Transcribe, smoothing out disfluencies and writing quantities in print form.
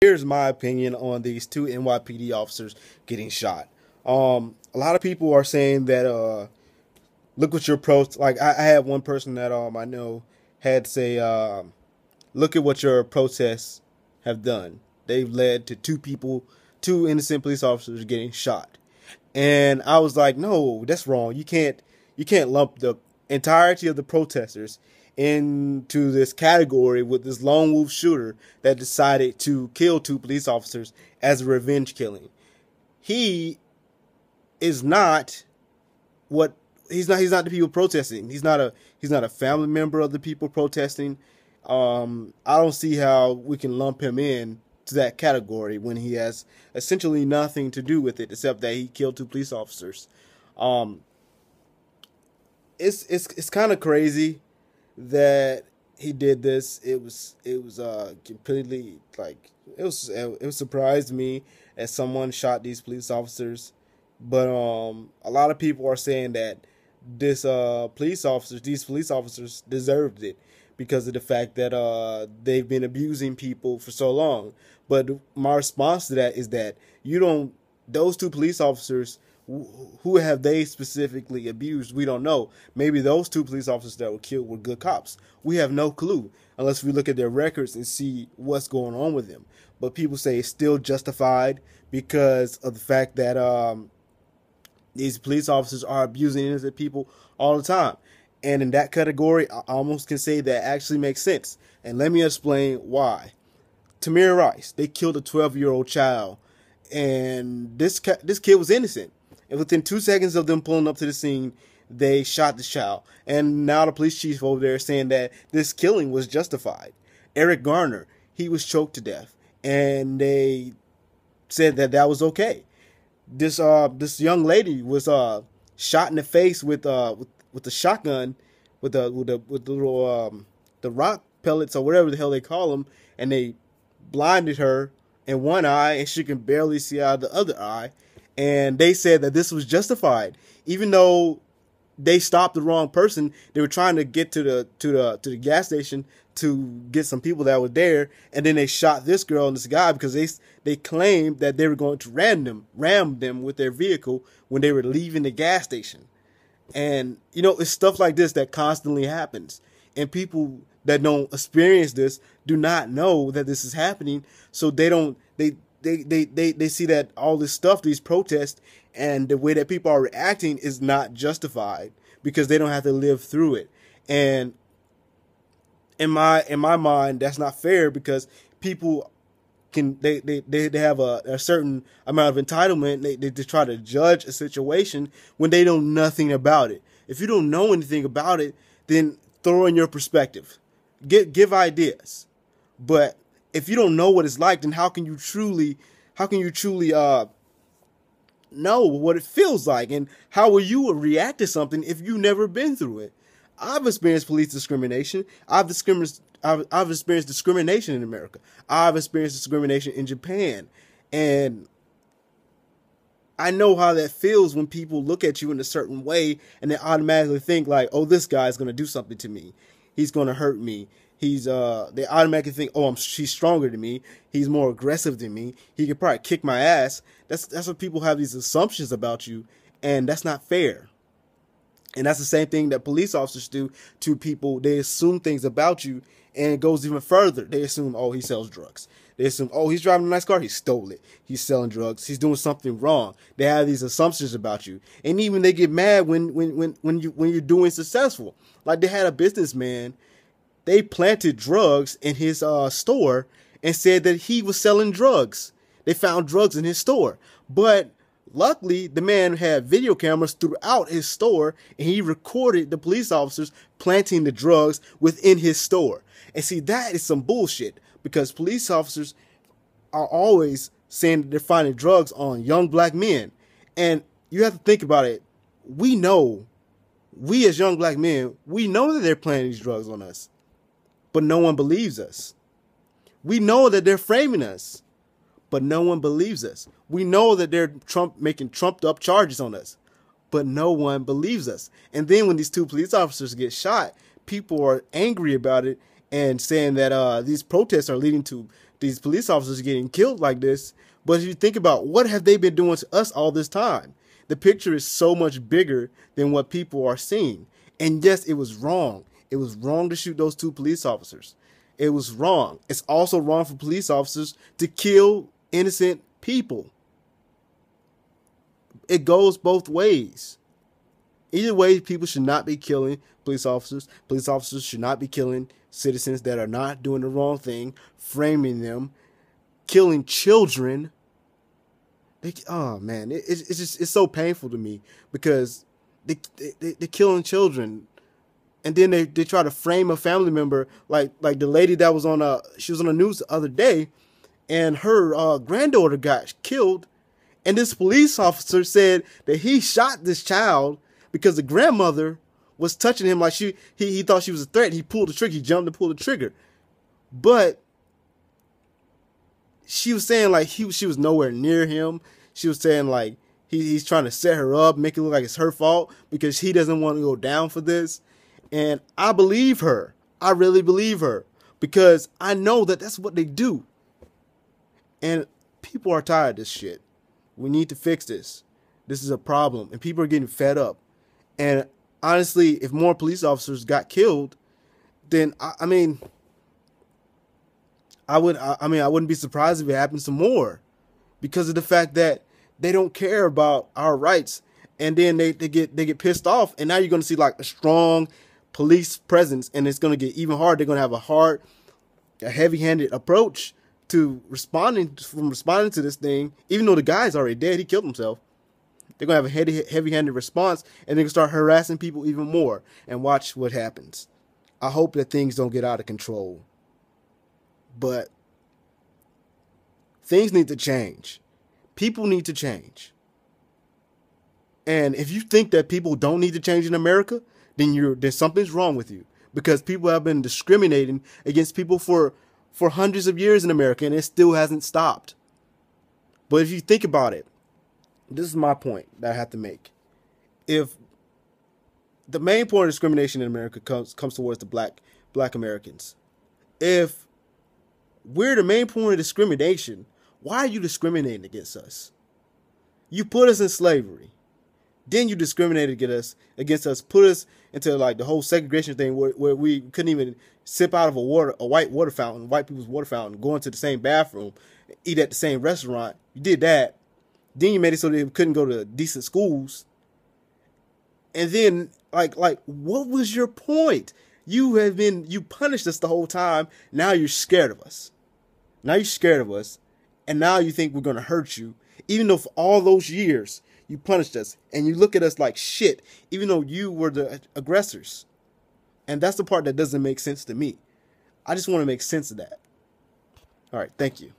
Here's my opinion on these two NYPD officers getting shot. A lot of people are saying that look what your protest. Like I had one person that I know had say, look at what your protests have done. They've led to two innocent police officers getting shot. And I was like, no, that's wrong. You can't lump the entirety of the protesters into this category with this lone wolf shooter that decided to kill two police officers as a revenge killing. He is not what he's not the people protesting. He's not a family member of the people protesting. I don't see how we can lump him in to that category when he has essentially nothing to do with it except that he killed two police officers. It's kind of crazy that he did this. It was completely like it surprised me that someone shot these police officers, but a lot of people are saying that these police officers deserved it because of the fact that they've been abusing people for so long. But my response to that is that those two police officers, who have they specifically abused? We don't know. Maybe those two police officers that were killed were good cops. We have no clue unless we look at their records and see what's going on with them. But people say it's still justified because of the fact that these police officers are abusing innocent people all the time. And in that category, I almost can say that actually makes sense. And let me explain why. Tamir Rice, they killed a 12-year-old child, and this kid was innocent. And within 2 seconds of them pulling up to the scene, they shot the child. And now the police chief over there is saying that this killing was justified. Eric Garner, he was choked to death, and they said that that was okay. This young lady was shot in the face with a shotgun, with the little the rock pellets or whatever the hell they call them, and they blinded her in one eye, and she can barely see out of the other eye. And they said that this was justified, even though they stopped the wrong person. They were trying to get to the gas station to get some people that were there, and then they shot this girl and this guy because they claimed that they were going to ram them with their vehicle when they were leaving the gas station. And it's stuff like this that constantly happens, and people that don't experience this do not know that this is happening, so they see that all this stuff, these protests, and the way that people are reacting is not justified because they don't have to live through it. And in my mind, that's not fair because people they have a certain amount of entitlement. They try to judge a situation when they know nothing about it. If you don't know anything about it, then throw in your perspective, give ideas. But if you don't know what it's like, then how can you truly know what it feels like, and how will you react to something if you've never been through it? I've experienced police discrimination. I've experienced discrimination in America. I've experienced discrimination in Japan, and I know how that feels when people look at you in a certain way and they automatically think like, oh, this guy's going to do something to me. He's going to hurt me. They automatically think, oh, she's stronger than me. He's more aggressive than me. He could probably kick my ass. That's what people have these assumptions about you, and that's not fair. And that's the same thing that police officers do to people. They assume things about you, and it goes even further. They assume, oh, he sells drugs. They assume, oh, he's driving a nice car. He stole it. He's selling drugs. He's doing something wrong. They have these assumptions about you, and even they get mad when you're doing successful. Like they had a businessman. They planted drugs in his store and said that he was selling drugs. They found drugs in his store, but luckily, the man had video cameras throughout his store, and he recorded the police officers planting the drugs within his store. And see, that is some bullshit because police officers are always saying that they're finding drugs on young black men. And you have to think about it. We as young black men, we know that they're planting these drugs on us, but no one believes us. We know that they're framing us, but no one believes us. We know that they're making trumped up charges on us, but no one believes us. And then when these two police officers get shot, people are angry about it and saying that these protests are leading to these police officers getting killed like this. But if you think about what have they been doing to us all this time, the picture is so much bigger than what people are seeing. And yes, it was wrong. It was wrong to shoot those 2 police officers. It was wrong. It's also wrong for police officers to kill innocent people. It goes both ways. Either way, people should not be killing police officers. Police officers should not be killing citizens that are not doing the wrong thing, framing them, killing children. Oh man, it's so painful to me because they're killing children, and then they try to frame a family member like the lady that was she was on the news the other day, and her granddaughter got killed, and this police officer said that he shot this child because the grandmother was touching him like he thought she was a threat. He pulled the trigger. He jumped and pulled the trigger. But she was saying like she was nowhere near him. She was saying like he's trying to set her up, make it look like it's her fault because he doesn't want to go down for this. And I believe her. I really believe her because I know that that's what they do. And people are tired of this shit. We need to fix this. This is a problem and people are getting fed up. And honestly, if more police officers got killed, then I wouldn't be surprised if it happened some more because of the fact that they don't care about our rights. And then they get pissed off. And now you're going to see like a strong police presence, and it's going to get even harder. They're going to have a heavy-handed approach to responding to this thing. Even though the guy's already dead, he killed himself. They're going to have a heavy-handed response, and they're going to start harassing people even more. And watch what happens. I hope that things don't get out of control. But things need to change. People need to change. And if you think that people don't need to change in America, then something's wrong with you. Because people have been discriminating against people for hundreds of years in America, and it still hasn't stopped. But if you think about it, this is my point that I have to make. If the main point of discrimination in America comes towards the black Americans, if we're the main point of discrimination, why are you discriminating against us? You put us in slavery. Then you discriminated against us, put us into like the whole segregation thing where we couldn't even sip out of a white water fountain, white people's water fountain, go into the same bathroom, eat at the same restaurant. You did that. Then you made it so they couldn't go to decent schools. And then like what was your point? You punished us the whole time. Now you're scared of us. And now you think we're going to hurt you. Even though for all those years you punished us and you look at us like shit, even though you were the aggressors. And that's the part that doesn't make sense to me. I just want to make sense of that. All right. Thank you.